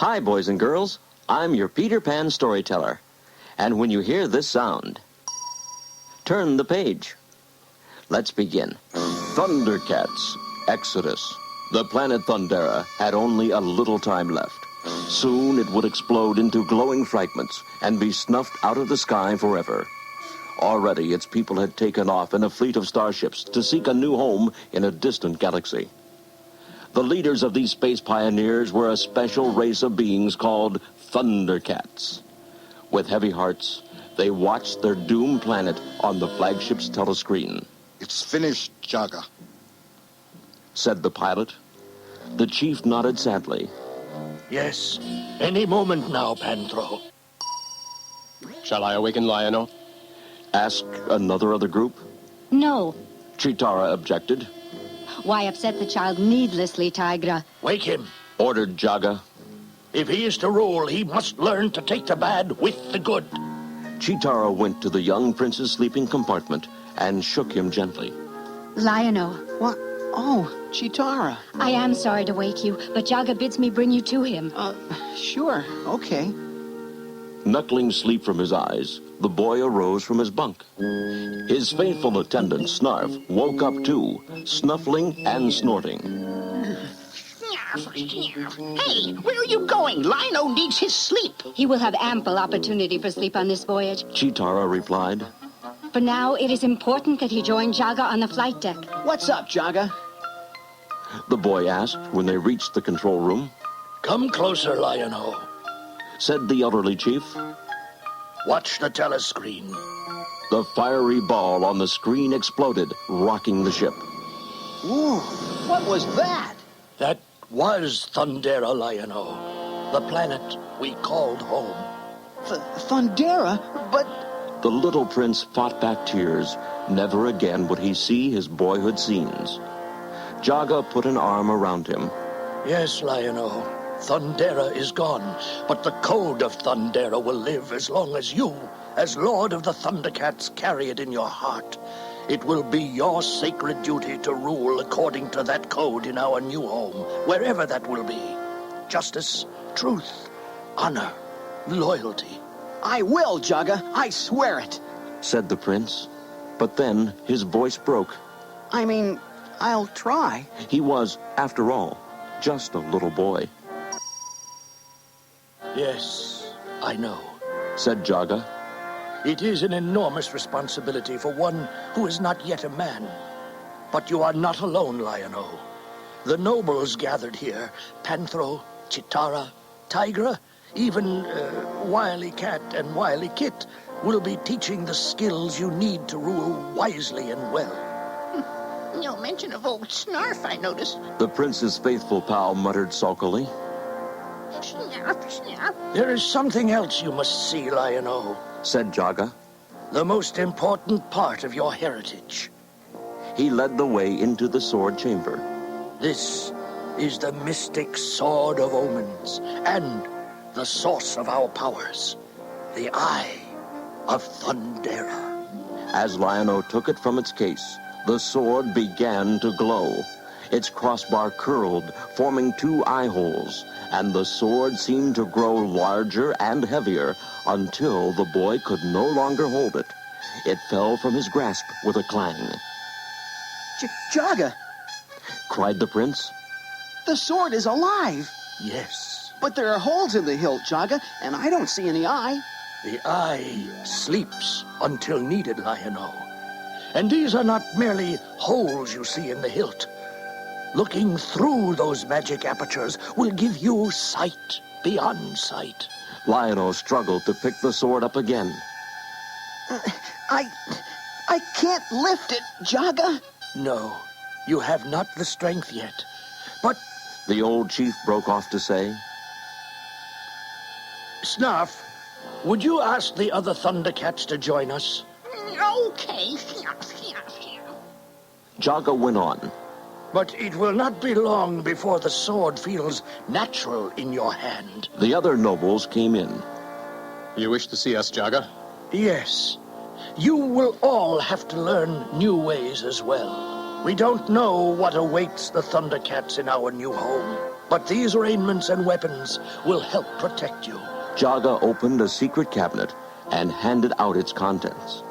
Hi, boys and girls. I'm your Peter Pan storyteller. And when you hear this sound, turn the page. Let's begin. Thundercats, Exodus. The planet Thundera had only a little time left. Soon it would explode into glowing fragments and be snuffed out of the sky forever. Already its people had taken off in a fleet of starships to seek a new home in a distant galaxy. The leaders of these space pioneers were a special race of beings called Thundercats. With heavy hearts, they watched their doomed planet on the flagship's telescreen. It's finished, Jaga, said the pilot. The chief nodded sadly. Yes, any moment now, Panthro. Shall I awaken Lion-O? Asked another of the group. No. Chitara objected. Why upset the child needlessly, Tigra? Wake him. Ordered Jaga. If he is to rule, he must learn to take the bad with the good. Chitara went to the young prince's sleeping compartment and shook him gently. Lion-O. What? Oh, Chitara. I am sorry to wake you, but Jaga bids me bring you to him. Sure, okay. Knuckling sleep from his eyes, the boy arose from his bunk. His faithful attendant, Snarf, woke up too, snuffling and snorting. Hey, where are you going? Lion-O needs his sleep. He will have ample opportunity for sleep on this voyage. Chitara replied. For now, it is important that he join Jaga on the flight deck. What's up, Jaga? The boy asked when they reached the control room. Come closer, Lion-O, said the elderly chief. Watch the telescreen. The fiery ball on the screen exploded, rocking the ship. Ooh, what was that? That was Thundera, Lion-O, the planet we called home. Thundera? But... The little prince fought back tears. Never again would he see his boyhood scenes. Jaga put an arm around him. Yes, Lion-O, Thundera is gone, but the code of Thundera will live as long as you, as Lord of the Thundercats, carry it in your heart. It will be your sacred duty to rule according to that code in our new home, wherever that will be. Justice, truth, honor, loyalty. I will, Jaga. I swear it, said the prince. But then his voice broke. I mean, I'll try. He was, after all, just a little boy. Yes, I know, said Jaga. It is an enormous responsibility for one who is not yet a man. But you are not alone, Lion-O. The nobles gathered here, Panthro, Chitara, Tigra, even Wily Cat and Wily Kit, will be teaching the skills you need to rule wisely and well. No mention of old Snarf, I noticed. The prince's faithful pal muttered sulkily. Snarf, Snarf. There is something else you must see, Lion-O, said Jaga. The most important part of your heritage. He led the way into the sword chamber. This is the mystic Sword of Omens, and the source of our powers, the Eye of Thundera. As Lion-O took it from its case, the sword began to glow. Its crossbar curled, forming two eye holes, and the sword seemed to grow larger and heavier until the boy could no longer hold it. It fell from his grasp with a clang. Jaga! Cried the prince. The sword is alive! Yes. But there are holes in the hilt, Jaga, and I don't see any eye. The eye sleeps until needed, Lion-O. And these are not merely holes you see in the hilt. Looking through those magic apertures will give you sight beyond sight. Lion-O struggled to pick the sword up again. I can't lift it, Jaga. No, you have not the strength yet. But... The old chief broke off to say. Snarf, would you ask the other Thundercats to join us? Okay, Snarf, Snarf, Snarf. Jaga went on. But it will not be long before the sword feels natural in your hand. The other nobles came in. You wish to see us, Jaga? Yes. You will all have to learn new ways as well. We don't know what awaits the Thundercats in our new home. But these raiments and weapons will help protect you. Jaga opened a secret cabinet and handed out its contents.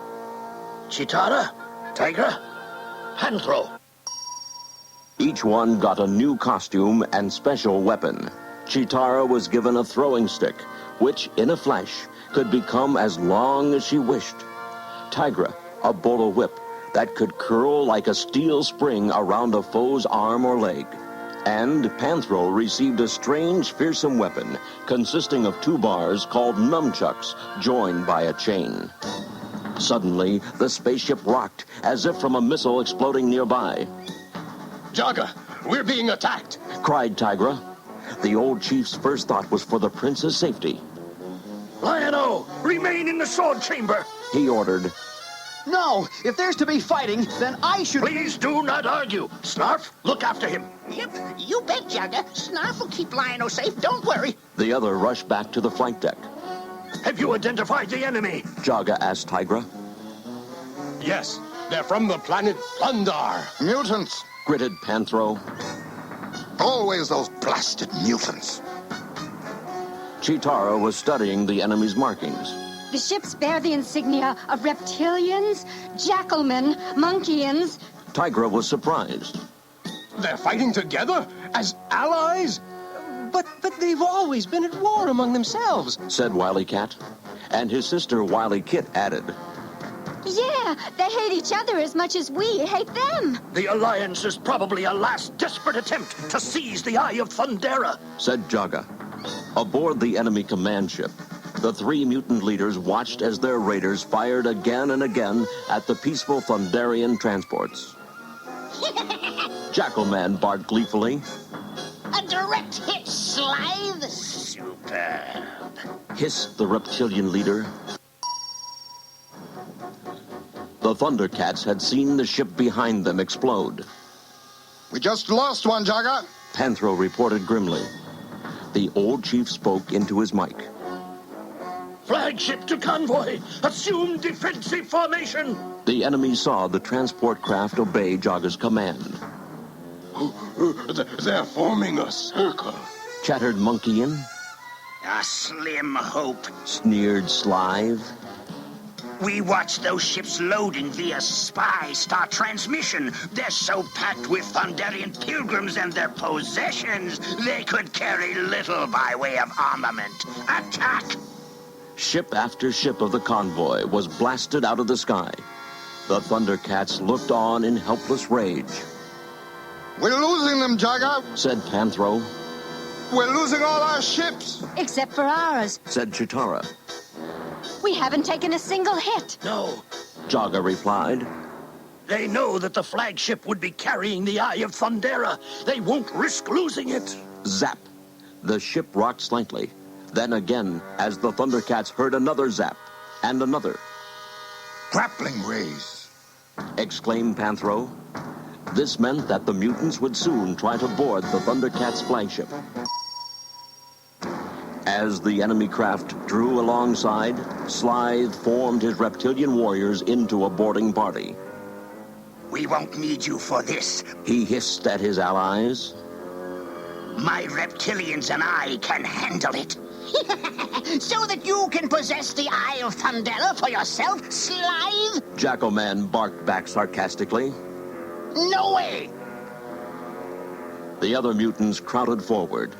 Chitara, Tigra, Panthro. Each one got a new costume and special weapon. Chitara was given a throwing stick, which, in a flash, could become as long as she wished. Tigra, a bolo whip that could curl like a steel spring around a foe's arm or leg. And Panthro received a strange, fearsome weapon consisting of 2 bars called nunchucks joined by a chain. Suddenly, the spaceship rocked as if from a missile exploding nearby. Jaga, we're being attacked! Cried Tigra. The old chief's first thought was for the prince's safety. Lion-O, remain in the sword chamber. He ordered. No, if there's to be fighting, then I should... Please do not argue. Snarf, look after him. Yep, you bet, Jaga. Snarf will keep Lion-O safe, don't worry. The other rushed back to the flight deck. Have you identified the enemy? Jaga asked Tigra. Yes, they're from the planet Thundar. Mutants. Gritted Panthro. Always those blasted mutants. Chitara was studying the enemy's markings. The ships bear the insignia of reptilians, jackalmen, monkeyians. Tigra was surprised. They're fighting together as allies? But they've always been at war among themselves, Said Wily Cat. And his sister Wily Kit added. Yeah, they hate each other as much as we hate them. The Alliance is probably a last desperate attempt to seize the Eye of Thundera. Said Jaga. Aboard the enemy command ship, the 3 mutant leaders watched as their raiders fired again and again at the peaceful Thunderian transports. Jackalman barked gleefully. A direct hit, Slithe. Superb. Hissed the reptilian leader. The Thundercats had seen the ship behind them explode. We just lost one, Jaga. Panthro reported grimly. The old chief spoke into his mic. Flagship to convoy. Assume defensive formation. The enemy saw the transport craft obey Jaga's command. They're forming a circle. Chattered Monkeyin. A slim hope. Sneered Slithe. We watched those ships loading via spy star transmission. They're so packed with Thunderian pilgrims and their possessions, they could carry little by way of armament. Attack! Ship after ship of the convoy was blasted out of the sky. The Thundercats looked on in helpless rage. We're losing them, Jaga. Said Panthro. We're losing all our ships. Except for ours. Said Chitara. We haven't taken a single hit. No, Jaga replied. they know that the flagship would be carrying the Eye of Thundera. They won't risk losing it. Zap. The ship rocked slightly. Then again, as the Thundercats heard another zap. And another. Grappling rays. Exclaimed Panthro. This meant that the mutants would soon try to board the Thundercats' flagship. As the enemy craft drew alongside, Slithe formed his reptilian warriors into a boarding party. We won't need you for this. He hissed at his allies. My reptilians and I can handle it. So that you can possess the Eye of Thundera for yourself, Slithe? Jackalman barked back sarcastically. No way! The other mutants crowded forward,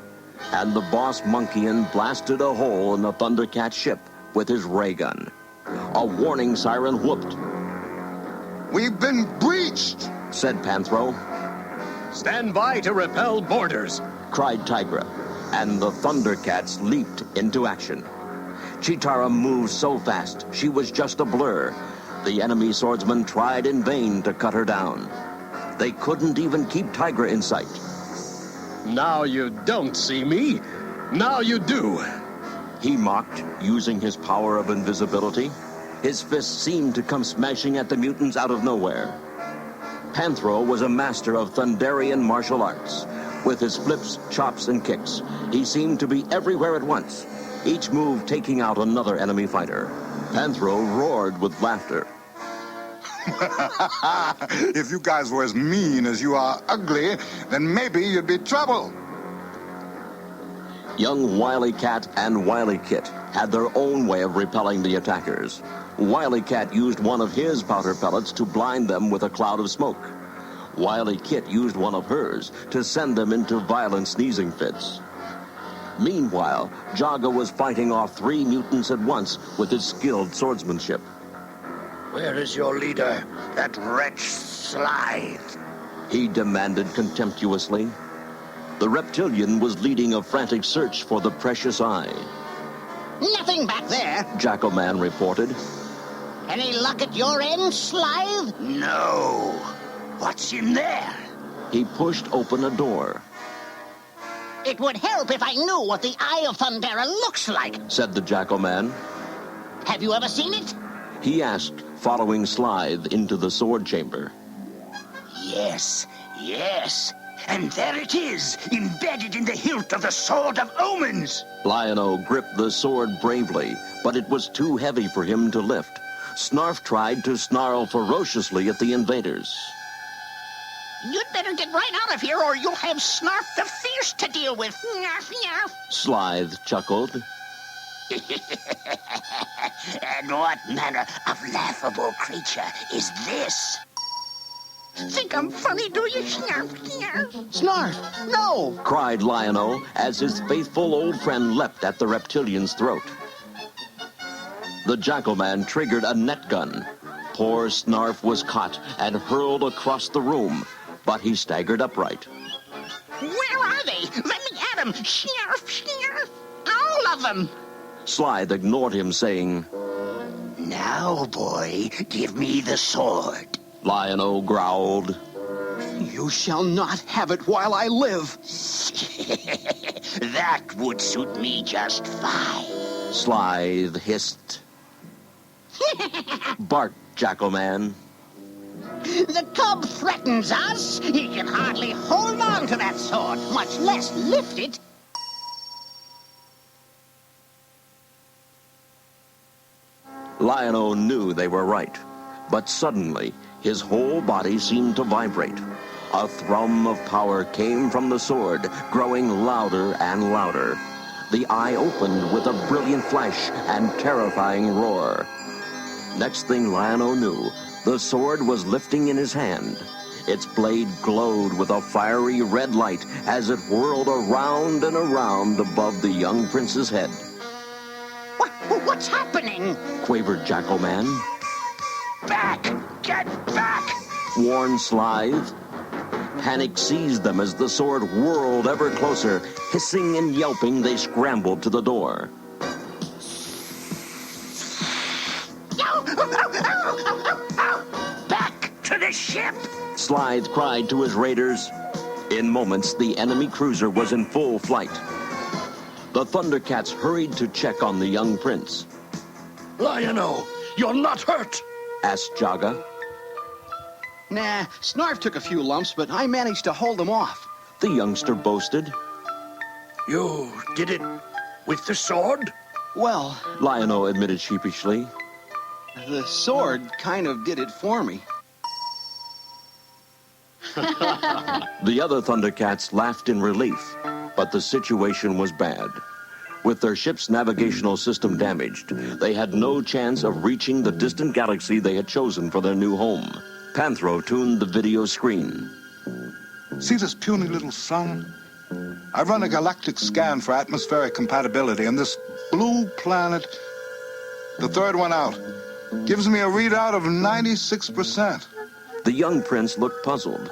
and the boss Monkeyin blasted a hole in the Thundercat ship with his ray gun. A warning siren whooped. We've been breached. Said Panthro. Stand by to repel boarders. Cried Tigra, and the Thundercats leaped into action. Chitara moved so fast, she was just a blur. The enemy swordsmen tried in vain to cut her down. They couldn't even keep Tigra in sight. Now you don't see me. Now you do. He mocked, using his power of invisibility. His fists seemed to come smashing at the mutants out of nowhere. Panthro was a master of Thunderian martial arts. With his flips, chops, and kicks, he seemed to be everywhere at once, each move taking out another enemy fighter. Panthro roared with laughter. If you guys were as mean as you are ugly, then maybe you'd be trouble. Young Wily Cat and Wily Kit had their own way of repelling the attackers. Wily Cat used one of his powder pellets to blind them with a cloud of smoke. Wily Kit used one of hers to send them into violent sneezing fits. Meanwhile, Jaga was fighting off 3 mutants at once with his skilled swordsmanship. Where is your leader? That wretch Slythe. He demanded contemptuously. The reptilian was leading a frantic search for the precious eye. Nothing back there. Jackal-Man reported. Any luck at your end, Slythe? No. What's in there? He pushed open a door, It would help if I knew what the Eye of Thundera looks like. said the Jackal-Man. Have you ever seen it? He asked, following Slythe into the sword chamber. Yes, yes. And there it is, embedded in the hilt of the Sword of Omens. Lion-O gripped the sword bravely, but it was too heavy for him to lift. Snarf tried to snarl ferociously at the invaders. You'd better get right out of here or you'll have Snarf the Fierce to deal with. Snarf, snarf. Slythe chuckled. And what manner of laughable creature is this? Think I'm funny, do you? Snarf, snarf. Snarf, no! Cried Lion-O as his faithful old friend leapt at the reptilian's throat. The Jackal-Man triggered a net gun. Poor Snarf was caught and hurled across the room, but he staggered upright. Where are they? Let me at them. Snarf, snarf. All of them. Slythe ignored him, saying, Now, boy, give me the sword. Lion-O growled. You shall not have it while I live. That would suit me just fine. Slythe hissed. Barked Jackal-Man. The cub threatens us. He can hardly hold on to that sword, much less lift it. Lion-O knew they were right, but suddenly his whole body seemed to vibrate. A thrum of power came from the sword, growing louder and louder. The eye opened with a brilliant flash and terrifying roar. Next thing Lion-O knew, the sword was lifting in his hand. Its blade glowed with a fiery red light as it whirled around and around above the young prince's head. What's happening? Quavered Jackal-Man. Back! Get back! Warned Slythe. Panic seized them as the sword whirled ever closer. Hissing and yelping, they scrambled to the door. Back to the ship! Slythe cried to his raiders. In moments, the enemy cruiser was in full flight. The Thundercats hurried to check on the young prince. Lion-O, you're not hurt. Asked Jaga. Nah, Snarf took a few lumps, but I managed to hold him off. The youngster boasted. You did it with the sword? Well, Lion-O admitted sheepishly. the sword kind of did it for me. The other Thundercats laughed in relief, but the situation was bad. With their ship's navigational system damaged, they had no chance of reaching the distant galaxy they had chosen for their new home. Panthro tuned the video screen. See this puny little sun? I run a galactic scan for atmospheric compatibility, and this blue planet, the third one out, gives me a readout of 96%. The young prince looked puzzled.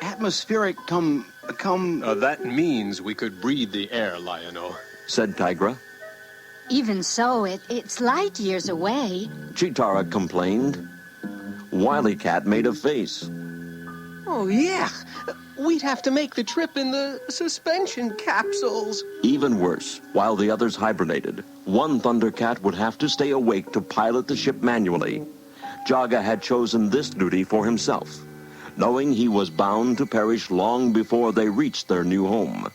Atmospheric That means we could breathe the air, Lion-O. Said Tigra. Even so, it's light years away. Chitara complained. Wily Cat made a face. Oh, yeah. We'd have to make the trip in the suspension capsules. Even worse, while the others hibernated, one Thundercat would have to stay awake to pilot the ship manually. Jaga had chosen this duty for himself, knowing he was bound to perish long before they reached their new home.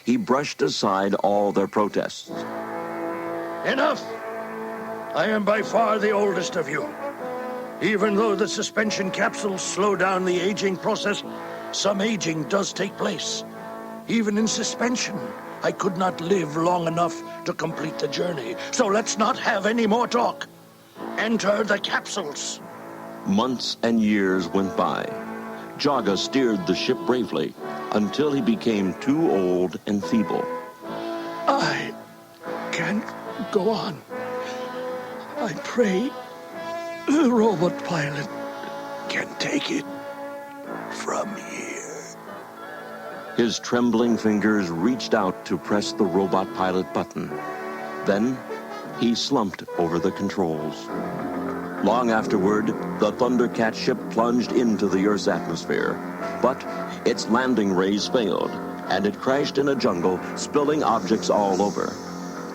He brushed aside all their protests. Enough! I am by far the oldest of you. Even though the suspension capsules slow down the aging process, some aging does take place. Even in suspension, I could not live long enough to complete the journey. So let's not have any more talk. Enter the capsules. Months and years went by. Jaga steered the ship bravely until he became too old and feeble. I can't go on. I pray the robot pilot can take it from here. His trembling fingers reached out to press the robot pilot button. Then he slumped over the controls. Long afterward, the Thundercat ship plunged into the Earth's atmosphere. But its landing rays failed, and it crashed in a jungle, spilling objects all over.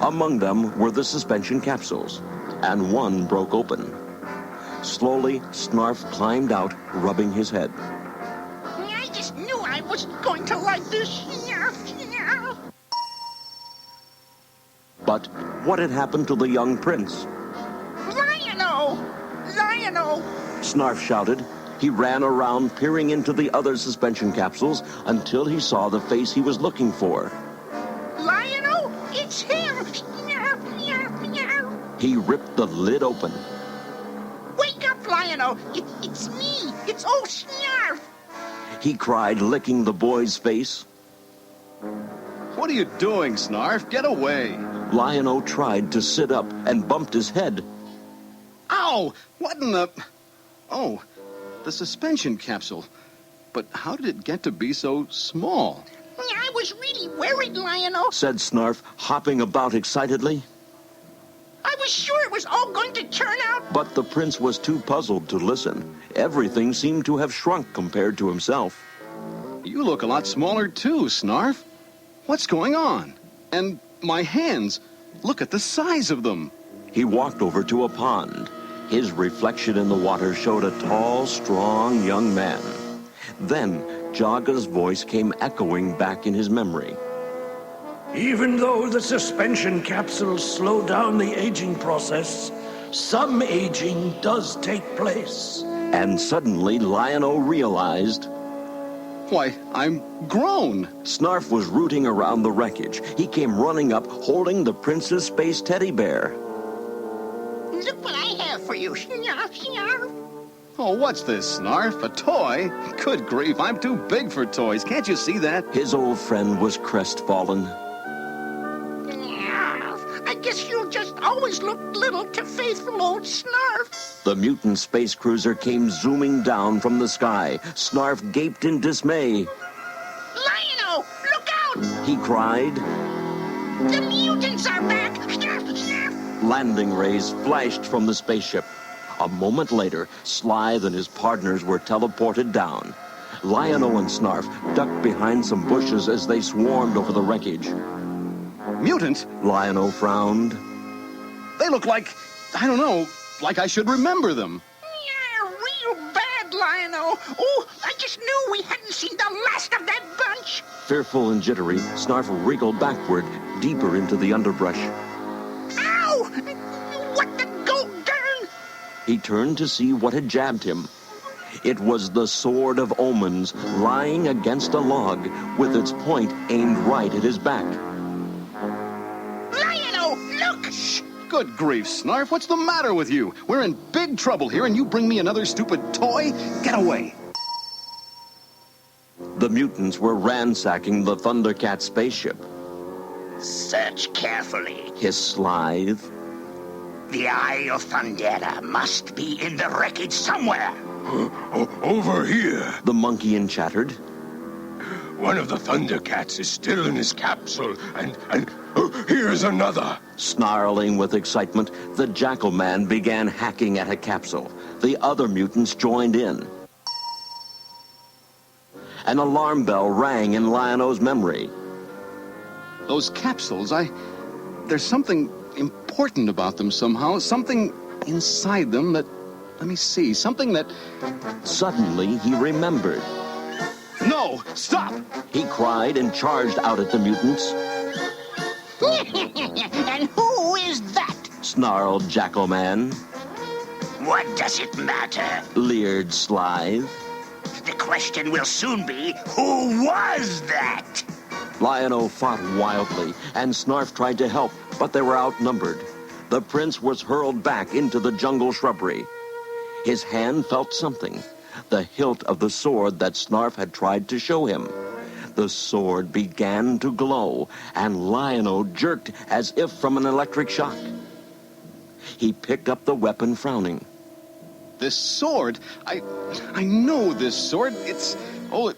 Among them were the suspension capsules, and one broke open. Slowly, Snarf climbed out, rubbing his head. I just knew I wasn't going to like this. But what had happened to the young prince? Lion-O! Lion-O! Snarf shouted. He ran around, peering into the other suspension capsules until he saw the face he was looking for. Lion-O! It's him! He ripped the lid open. Wake up, Lion-O! It's me! It's old Snarf! He cried, licking the boy's face. What are you doing, Snarf? Get away. Lion-O tried to sit up and bumped his head. Ow! What in the... Oh, the suspension capsule. But how did it get to be so small? I was really worried, Lion-O. Said Snarf, hopping about excitedly. I was sure it was all going to turn out. But the prince was too puzzled to listen. Everything seemed to have shrunk compared to himself. You look a lot smaller too, Snarf. What's going on? And my hands. Look at the size of them. He walked over to a pond. His reflection in the water showed a tall, strong young man. Then Jaga's voice came echoing back in his memory. Even though the suspension capsules slow down the aging process, some aging does take place. And suddenly Lion-O realized... Why, I'm grown. Snarf was rooting around the wreckage. He came running up, holding the prince's space teddy bear. Look what I have for you. Oh, what's this, Snarf? A toy? Good grief, I'm too big for toys. Can't you see that? His old friend was crestfallen. I guess you'll just always look little to faithful old Snarf. The mutant space cruiser came zooming down from the sky. Snarf gaped in dismay. Lion-O, look out! He cried. The mutants are back! Landing rays flashed from the spaceship. A moment later, Slythe and his partners were teleported down. Lion-O and Snarf ducked behind some bushes as they swarmed over the wreckage. Mutants? Lion-O frowned. They look like, I don't know, like I should remember them. Yeah, real bad, Lion-O. Oh, I just knew we hadn't seen the last of that bunch. Fearful and jittery, Snarf wriggled backward, deeper into the underbrush. Ow! What the go-darn? He turned to see what had jabbed him. It was the Sword of Omens, lying against a log, with its point aimed right at his back. Lion-O, look! Shh! Good grief, Snarf, what's the matter with you? We're in big trouble here, and you bring me another stupid toy? Get away! The mutants were ransacking the Thundercat spaceship. Search carefully. Hissed Slythe. The Eye of Thundera must be in the wreckage somewhere. Over here. The monkey chattered. One of the Thundercats is still in his capsule, and here's another. Snarling with excitement, the Jackal Man began hacking at a capsule. The other mutants joined in. An alarm bell rang in Lion-O's memory. Those capsules, there's something important about them somehow. Something inside them that, let me see, something that... Suddenly, he remembered. No! Stop! He cried and charged out at the mutants. And who is that? Snarled Jackal Man. What does it matter? Leered Slythe. The question will soon be, who was that? Lion-O fought wildly, and Snarf tried to help, but they were outnumbered. The prince was hurled back into the jungle shrubbery. His hand felt something, the hilt of the sword that Snarf had tried to show him. The sword began to glow, and Lion-O jerked as if from an electric shock. He picked up the weapon, frowning. This sword, I know this sword. I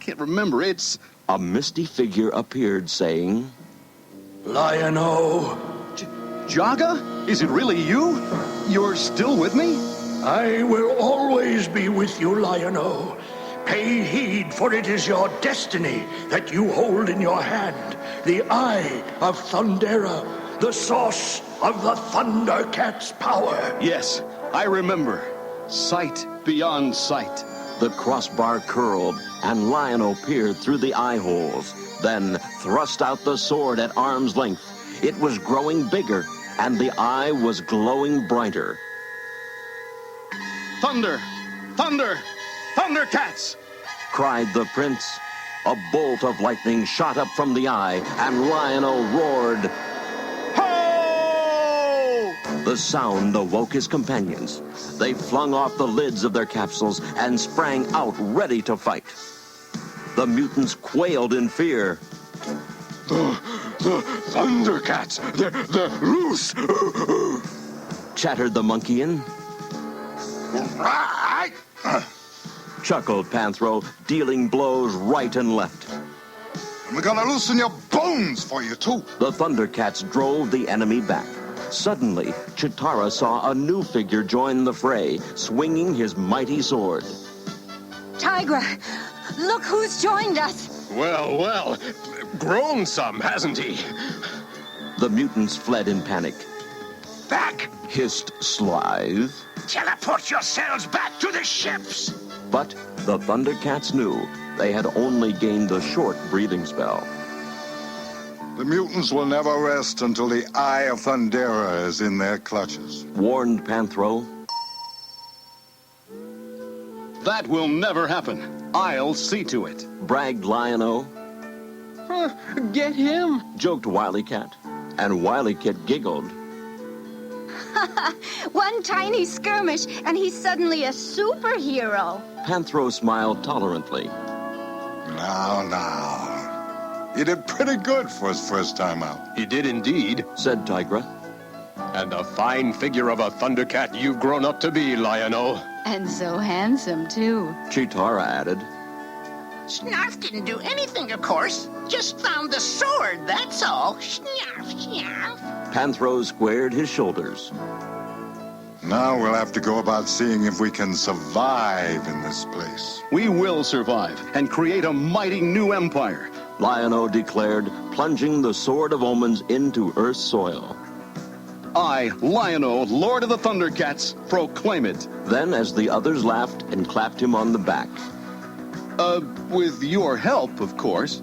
can't remember. It's... A misty figure appeared, saying, Lion-O. Jaga? Is it really you? You're still with me? I will always be with you, Lion-O. Pay heed, for it is your destiny that you hold in your hand. The Eye of Thundera, the source of the Thundercats' power. Yes, I remember. Sight beyond sight. The crossbar curled, and Lion-O peered through the eye holes, then thrust out the sword at arm's length. It was growing bigger, and the eye was glowing brighter. Thunder! Thunder! Thundercats! Cried the prince. A bolt of lightning shot up from the eye, and Lion-O roared. Ho! The sound awoke his companions. They flung off the lids of their capsules and sprang out ready to fight. The mutants quailed in fear. The Thundercats! They're loose! Chattered the Monkeyan. Chuckled Panthro, dealing blows right and left. And we're gonna loosen your bones for you, too. The Thundercats drove the enemy back. Suddenly, Chitara saw a new figure join the fray, swinging his mighty sword. Tigra, look who's joined us. Well, grown some, hasn't he? The mutants fled in panic. Back! Hissed Slythe. Teleport yourselves back to the ships! But the Thundercats knew they had only gained a short breathing spell. The mutants will never rest until the Eye of Thundera is in their clutches. Warned Panthro. That will never happen. I'll see to it. Bragged Lion-O. Get him. Joked Wily Cat. And Wily Cat giggled. One tiny skirmish, and he's suddenly a superhero. Panthro smiled tolerantly. Now. He did pretty good for his first time out. He did indeed. Said Tigra. And a fine figure of a Thundercat you've grown up to be, Lion-O. And so handsome, too. Chitara added. Snarf didn't do anything, of course. Just found the sword, that's all. Snarf. Panthro squared his shoulders. Now we'll have to go about seeing if we can survive in this place. We will survive and create a mighty new empire. Lion-O declared, plunging the Sword of Omens into Earth's soil. I, Lion-O, Lord of the Thundercats, proclaim it. Then, as the others laughed and clapped him on the back. With your help, of course.